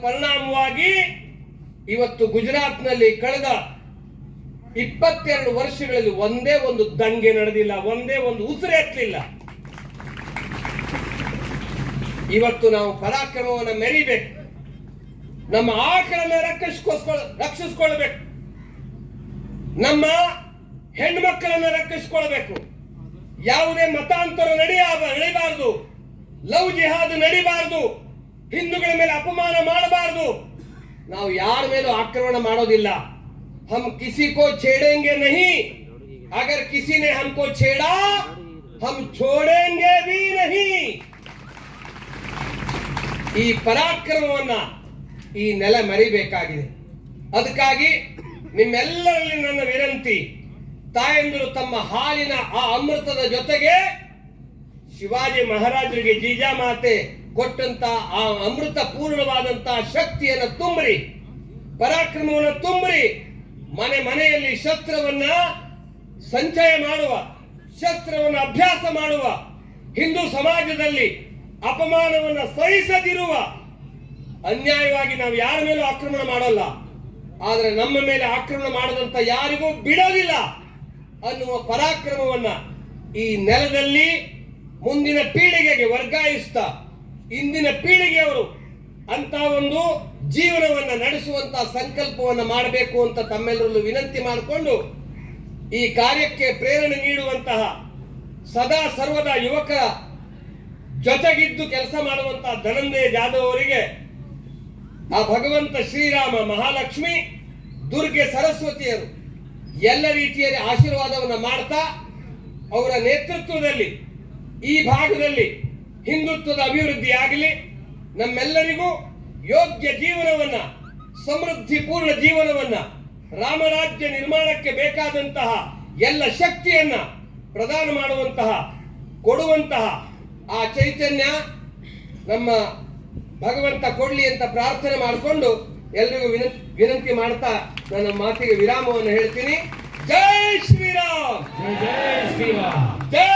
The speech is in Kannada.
ಪರಿಣಾಮವಾಗಿ ಇವತ್ತು ಗುಜರಾತ್ನಲ್ಲಿ ಕಳೆದ 22 ವರ್ಷಗಳಲ್ಲಿ ಒಂದೇ ಒಂದು ದಂಗೆ ನಡೆದಿಲ್ಲ, ಒಂದೇ ಒಂದು ಉಸಿರು ಎತ್ತಲಿಲ್ಲ. ಇವತ್ತು ನಾವು ಪರಾಕ್ರಮವನ್ನು ಮೆರಿಬೇಕು, ನಮ್ಮ ಆಕಳನ್ನ ರಕ್ಷಿಸಿಕೊಳ್ಳಬೇಕು, ನಮ್ಮ ಹೆಣ್ಮಕ್ಕಳನ್ನ ರಕ್ಷಿಸಿಕೊಳ್ಳಬೇಕು. ಯಾವುದೇ ಮತಾಂತರ ನಡಿಬಾರದು, ಲವ್ ಜಿಹಾದ್ ನಡಿಬಾರದು, ಹಿಂದೂಗಳ ಮೇಲೆ ಅಪಮಾನ ಮಾಡಬಾರದು. ನಾವು ಯಾರ ಮೇಲೂ ಆಕ್ರಮಣ ಮಾಡೋದಿಲ್ಲ. हम किसी को छेड़ेंगे नहीं, अगर किसी ने हमको छेड़ा हम छोड़ेंगे भी नहीं. ಈ ಪರಾಕ್ರಮವನ್ನ ಈ ನೆಲ ಮರಿಬೇಕಾಗಿದೆ. ಅದಕ್ಕಾಗಿ ನಿಮ್ಮೆಲ್ಲರಲ್ಲಿ ನನ್ನ ವಿನಂತಿ, ತಾಯಂದಿರು ತಮ್ಮ ಹಾಲಿನ ಆ ಅಮೃತದ ಜೊತೆಗೆ ಶಿವಾಜಿ ಮಹಾರಾಜರಿಗೆ ಜೀಜಾಮಾತೆ ಕೊಟ್ಟಂತ ಆ ಅಮೃತ ಪೂರ್ಣವಾದಂತ ಶಕ್ತಿಯನ್ನು ತುಂಬ್ರಿ, ಪರಾಕ್ರಮವನ್ನು ತುಂಬ್ರಿ. ಮನೆಯಲ್ಲಿ ಶಸ್ತ್ರವನ್ನ ಸಂಚಯ ಮಾಡುವ, ಶಸ್ತ್ರವನ್ನು ಅಭ್ಯಾಸ ಮಾಡುವ, ಹಿಂದೂ ಸಮಾಜದಲ್ಲಿ ಅಪಮಾನವನ್ನು ಸಹಿಸದಿರುವ, ಅನ್ಯಾಯವಾಗಿ ನಾವು ಯಾರ ಮೇಲೂ ಆಕ್ರಮಣ ಮಾಡಲ್ಲ, ಆದರೆ ನಮ್ಮ ಮೇಲೆ ಆಕ್ರಮಣ ಮಾಡದಂತ ಯಾರಿಗೂ ಬಿಡೋದಿಲ್ಲ ಅನ್ನುವ ಪರಾಕ್ರಮವನ್ನ ಈ ನೆಲದಲ್ಲಿ ಮುಂದಿನ ಪೀಳಿಗೆಗೆ ವರ್ಗಾಯಿಸ್ತಾ ಇಂದಿನ ಪೀಳಿಗೆಯವರು ಅಂತ ಒಂದು ಜೀವನವನ್ನ ನಡೆಸುವಂತ ಸಂಕಲ್ಪವನ್ನ ಮಾಡಬೇಕು ಅಂತ ತಮ್ಮೆಲ್ಲರಲ್ಲೂ ವಿನಂತಿ ಮಾಡಿಕೊಂಡು ಈ ಕಾರ್ಯಕ್ಕೆ ಪ್ರೇರಣೆ ನೀಡುವಂತಹ ಸದಾ ಸರ್ವದಾ ಯುವಕರ ಜೊತೆಗಿದ್ದು ಕೆಲಸ ಮಾಡುವಂತಹ ಧನಂಜಯ ಜಾಧವ್ ಅವರಿಗೆ ಆ ಭಗವಂತ ಶ್ರೀರಾಮ, ಮಹಾಲಕ್ಷ್ಮಿ, ದುರ್ಗೆ, ಸರಸ್ವತಿಯರು ಎಲ್ಲ ರೀತಿಯಲ್ಲಿ ಆಶೀರ್ವಾದವನ್ನು ಮಾಡ್ತಾ ಅವರ ನೇತೃತ್ವದಲ್ಲಿ ಈ ಭಾಗದಲ್ಲಿ ಹಿಂದುತ್ವದ ಅಭಿವೃದ್ಧಿ ಆಗಲಿ, ನಮ್ಮೆಲ್ಲರಿಗೂ ಯೋಗ್ಯ ಜೀವನವನ್ನ, ಸಮೃದ್ಧಿ ಪೂರ್ಣ ಜೀವನವನ್ನ, ರಾಮರಾಜ್ಯ ನಿರ್ಮಾಣಕ್ಕೆ ಬೇಕಾದಂತಹ ಎಲ್ಲ ಶಕ್ತಿಯನ್ನ ಪ್ರದಾನ ಮಾಡುವಂತಹ, ಕೊಡುವಂತಹ ಆ ಚೈತನ್ಯ ನಮ್ಮ ಭಗವಂತ ಕೊಡ್ಲಿ ಅಂತ ಪ್ರಾರ್ಥನೆ ಮಾಡಿಕೊಂಡು ಎಲ್ರಿಗೂ ವಿನಂತಿ ಮಾಡ್ತಾ ನನ್ನ ಮಾತಿಗೆ ವಿರಾಮವನ್ನು ಹೇಳ್ತೀನಿ. ಜೈ ಶ್ರೀರಾಮ್, ಜೈ ಶ್ರೀರಾಮ್, ಜೈ